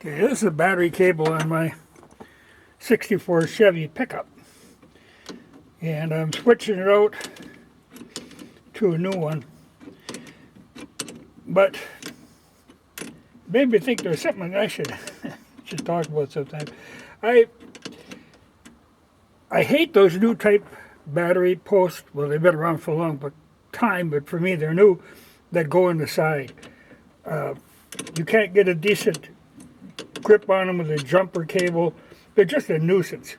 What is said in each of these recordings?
Okay, this is a battery cable on my 64 Chevy pickup. And I'm switching it out to a new one. But made me think there's something I should talk about sometime. I hate those new type battery posts. Well, they've been around for a long time, but for me they're new, that go in the side. You can't get a decent grip on them with a jumper cable. They're just a nuisance.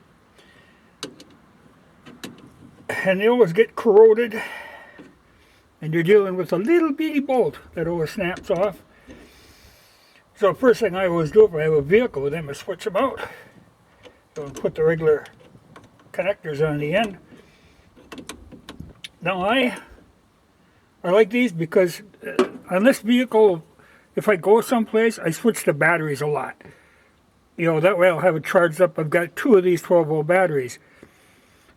And they always get corroded, and you're dealing with a little bitty bolt that always snaps off. So first thing I always do if I have a vehicle with them is switch them out. So put the regular connectors on the end. Now I like these because on this vehicle, if I go someplace, I switch the batteries a lot. You know, that way I'll have it charged up. I've got two of these 12-volt batteries.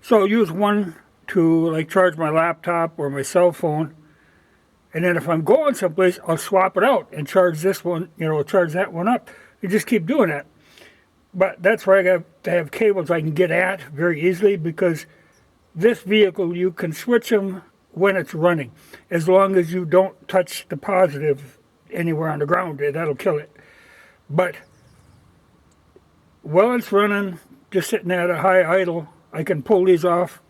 So I'll use one to like charge my laptop or my cell phone. And then if I'm going someplace, I'll swap it out and charge this one, you know, charge that one up. You just keep doing that. But that's where I got to have cables I can get at very easily, because this vehicle, you can switch them when it's running. As long as you don't touch the positive anywhere on the ground, that'll kill it. But while it's running, just sitting at a high idle, I can pull these off,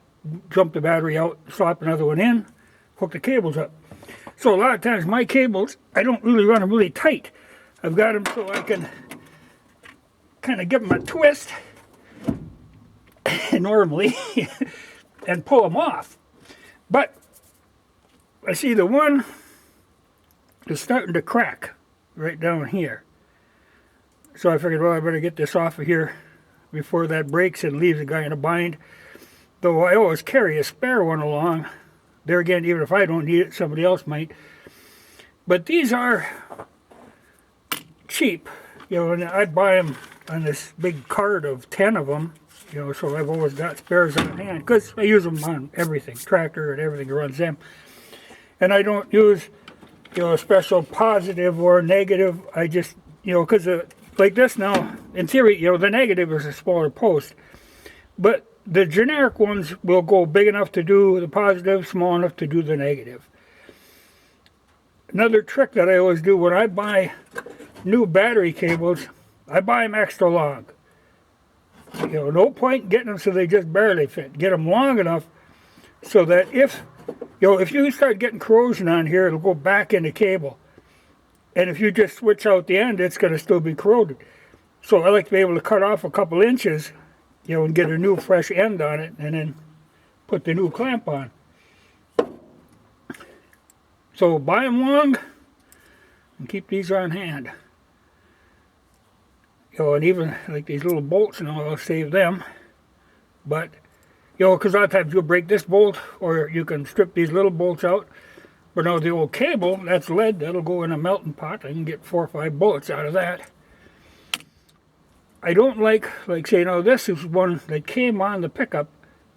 jump the battery out, slap another one in, hook the cables up. So a lot of times my cables, I don't really run them really tight. I've got them so I can kind of give them a twist normally and pull them off. But I see the one is starting to crack right down here. So I figured, well, I better get this off of here before that breaks and leaves the guy in a bind. Though I always carry a spare one along. There again, even if I don't need it, somebody else might. But these are cheap. You know, and I'd buy them on this big cart of 10 of them. You know, so I've always got spares on hand, because I use them on everything, tractor and everything runs them. And I don't use, you know, a special positive or negative. I just, you know, because like this now, in theory, you know, the negative is a smaller post. But the generic ones will go big enough to do the positive, small enough to do the negative. Another trick that I always do when I buy new battery cables, I buy them extra long. You know, no point getting them so they just barely fit. Get them long enough so that if, you know, if you start getting corrosion on here, it'll go back in the cable. And if you just switch out the end, it's going to still be corroded. So I like to be able to cut off a couple inches, you know, and get a new fresh end on it, and then put the new clamp on. So buy them long and keep these on hand. You know, and even like these little bolts and all, I'll save them. But, you know, because a lot of times you'll break this bolt, or you can strip these little bolts out. But now the old cable, that's lead, that'll go in a melting pot. I can get 4 or 5 bullets out of that. I don't like say, you know, this is one that came on the pickup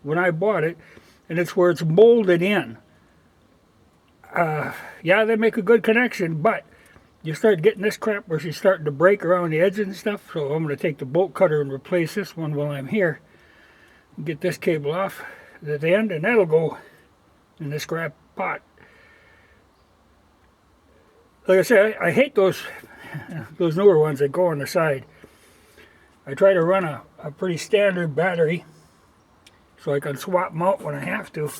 when I bought it, and it's where it's molded in. Yeah, they make a good connection, but you start getting this crap where she's starting to break around the edges and stuff. So I'm going to take the bolt cutter and replace this one while I'm here. Get this cable off at the end, and that'll go in this scrap pot. Like I said, I hate those newer ones that go on the side. I try to run a pretty standard battery so I can swap them out when I have to.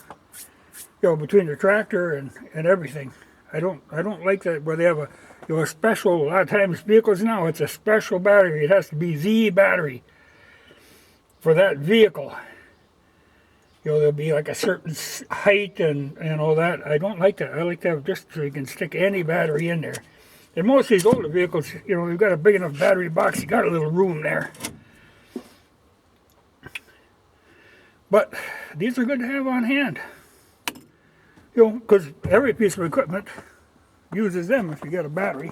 You know, between the tractor and everything. I don't like that where they have a special. A lot of times vehicles now, it's a special battery. It has to be the battery for that vehicle. You know, there'll be like a certain height and all that. I don't like that. I like to have just so you can stick any battery in there. And most of these older vehicles, you know, you've got a big enough battery box, you got a little room there. But these are good to have on hand. You know, because every piece of equipment uses them if you got a battery.